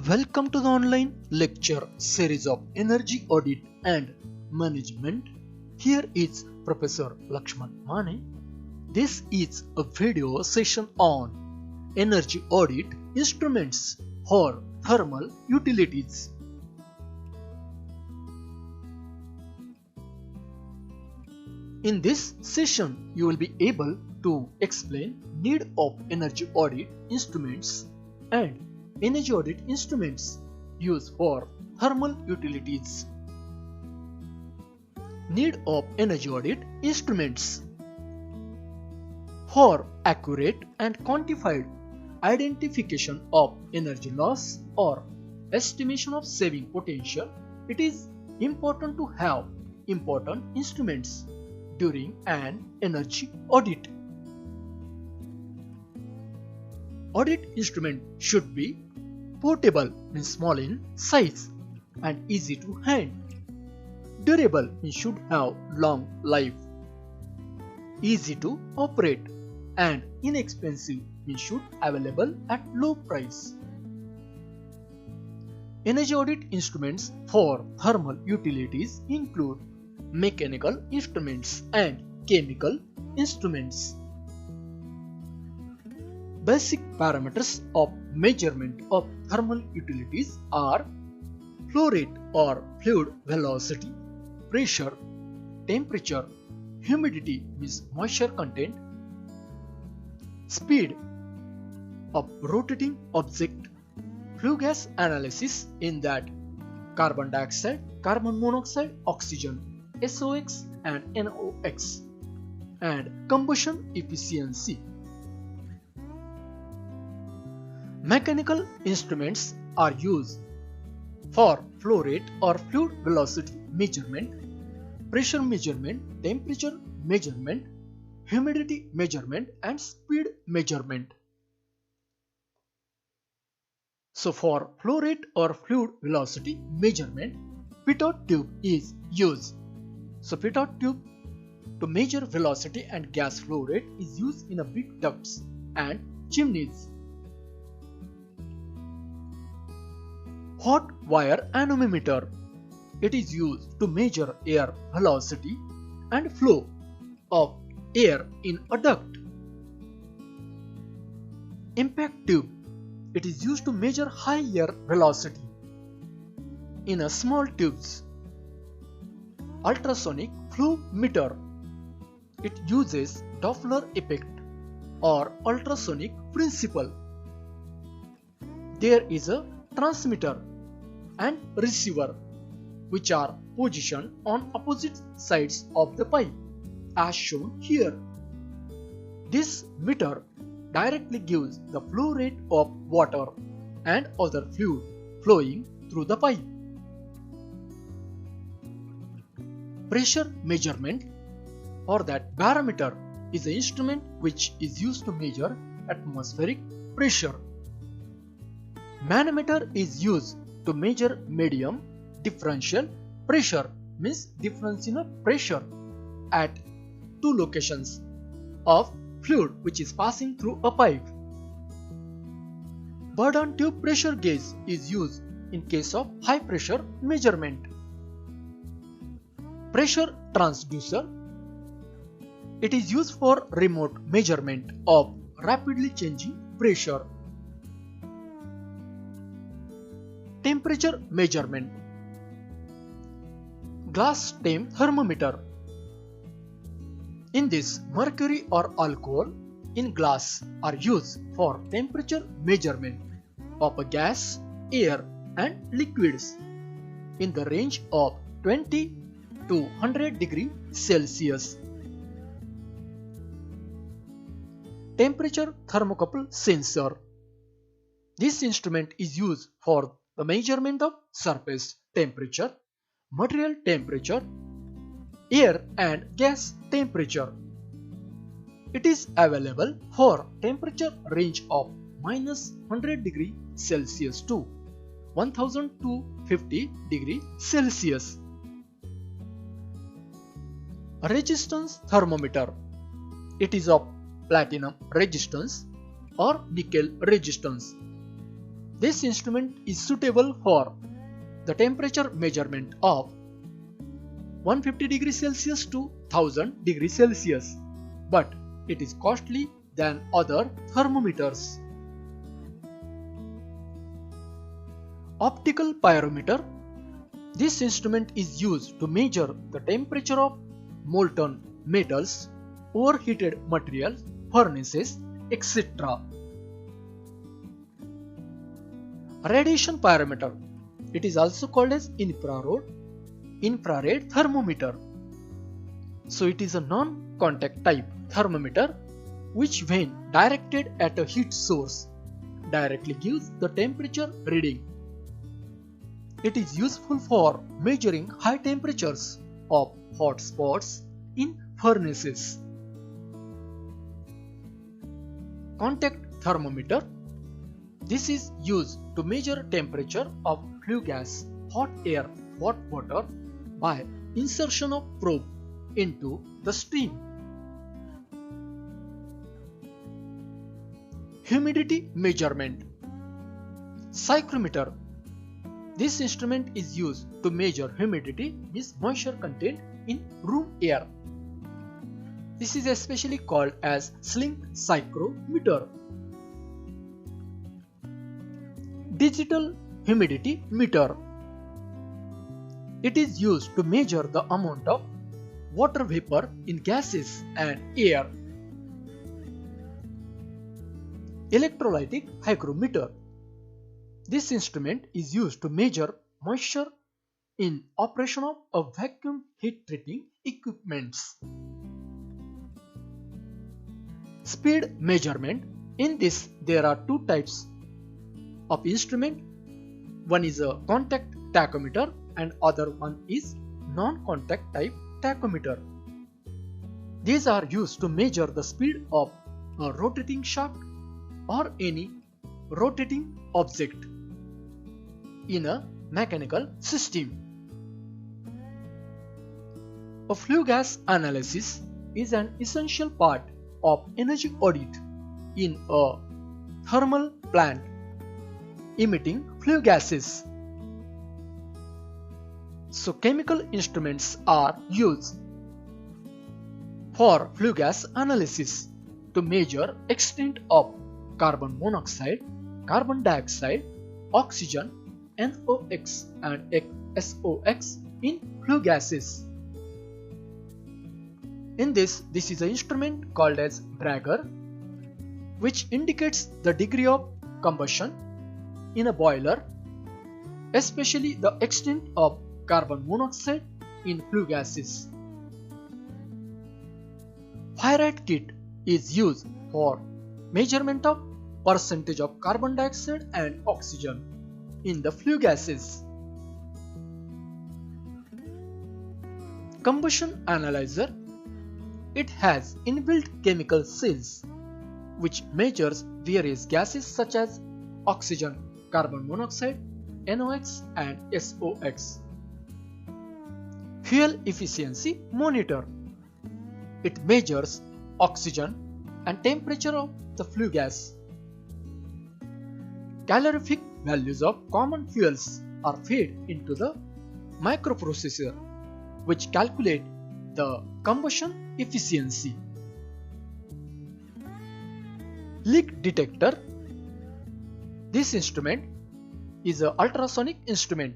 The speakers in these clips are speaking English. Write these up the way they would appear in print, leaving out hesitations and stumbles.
Welcome to the online lecture series of Energy Audit and Management. Here is Professor Lakshman Mane. This is a video session on energy audit instruments for thermal utilities. In this session, you will be able to explain need of energy audit instruments and energy audit instruments used for thermal utilities. Need of energy audit instruments. For accurate and quantified identification of energy loss or estimation of saving potential, it is important to have important instruments during an energy audit. Audit instrument should be portable, means small in size and easy to handle. Durable, means should have long life. Easy to operate and inexpensive, means should available at low price. Energy audit instruments for thermal utilities include mechanical instruments and chemical instruments. Basic parameters of measurement of thermal utilities are flow rate or fluid velocity, pressure, temperature, humidity means moisture content, speed of rotating object, flue gas analysis in that carbon dioxide, carbon monoxide, oxygen, SOx and NOx, and combustion efficiency. Mechanical instruments are used for flow rate or fluid velocity measurement, pressure measurement, temperature measurement, humidity measurement and speed measurement. So for flow rate or fluid velocity measurement, pitot tube is used. So pitot tube to measure velocity and gas flow rate is used in a big ducts and chimneys. Hot wire anemometer. It is used to measure air velocity and flow of air in a duct. Impact tube. It is used to measure high air velocity in a small tubes. Ultrasonic flow meter. It uses Doppler effect or ultrasonic principle. There is a transmitter and receiver which are positioned on opposite sides of the pipe as shown here. This meter directly gives the flow rate of water and other fluid flowing through the pipe. Pressure measurement or that barometer is an instrument which is used to measure atmospheric pressure. Manometer is used to measure medium differential pressure, means difference in pressure at two locations of fluid which is passing through a pipe. Bourdon tube pressure gauge is used in case of high pressure measurement. Pressure transducer. It is used for remote measurement of rapidly changing pressure. Temperature measurement. Glass temp thermometer. In this, mercury or alcohol in glass are used for temperature measurement of a gas, air and liquids in the range of 20 to 100 degrees Celsius. Temperature thermocouple sensor. This instrument is used for the measurement of surface temperature, material temperature, air and gas temperature. It is available for temperature range of -100 degrees Celsius to 1250 degrees Celsius. Resistance thermometer. It is of platinum resistance or nickel resistance. This instrument is suitable for the temperature measurement of 150 degrees Celsius to 1000 degrees Celsius, but it is costly than other thermometers. Optical pyrometer. This instrument is used to measure the temperature of molten metals, overheated materials, furnaces, etc. Radiation pyrometer. It is also called as infrared thermometer. So it is a non-contact type thermometer which, when directed at a heat source, directly gives the temperature reading. It is useful for measuring high temperatures of hot spots in furnaces. Contact thermometer. This is used to measure temperature of flue gas, hot air, hot water by insertion of probe into the stream. Humidity measurement. Psychrometer. This instrument is used to measure humidity, means moisture content in room air. This is especially called as sling psychrometer. Digital humidity meter. It is used to measure the amount of water vapor in gases and air. Electrolytic hygrometer. This instrument is used to measure moisture in operation of a vacuum heat treating equipments. Speed measurement. In this there are two types of instrument. One is a contact tachometer and other one is non-contact type tachometer. These are used to measure the speed of a rotating shaft or any rotating object in a mechanical system. A flue gas analysis is an essential part of energy audit in a thermal plant emitting flue gases. So chemical instruments are used for flue gas analysis to measure extent of carbon monoxide, carbon dioxide, oxygen, NOx and SOx in flue gases. In this is an instrument called as Bragger, which indicates the degree of combustion in a boiler, especially the extent of carbon monoxide in flue gases. Fire rate kit is used for measurement of percentage of carbon dioxide and oxygen in the flue gases. Combustion analyzer. It has inbuilt chemical cells which measures various gases such as oxygen, carbon monoxide, NOx and SOx. Fuel efficiency monitor. It measures oxygen and temperature of the flue gas. Calorific values of common fuels are fed into the microprocessor, which calculate the combustion efficiency. Leak detector. This instrument is an ultrasonic instrument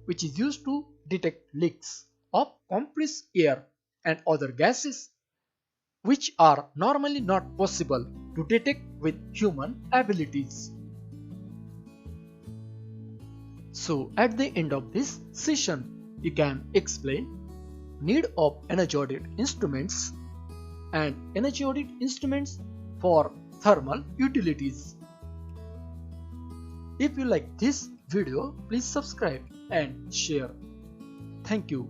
which is used to detect leaks of compressed air and other gases which are normally not possible to detect with human abilities. So at the end of this session, you can explain need of energy audit instruments and energy audit instruments for thermal utilities. If you like this video, please subscribe and share. Thank you.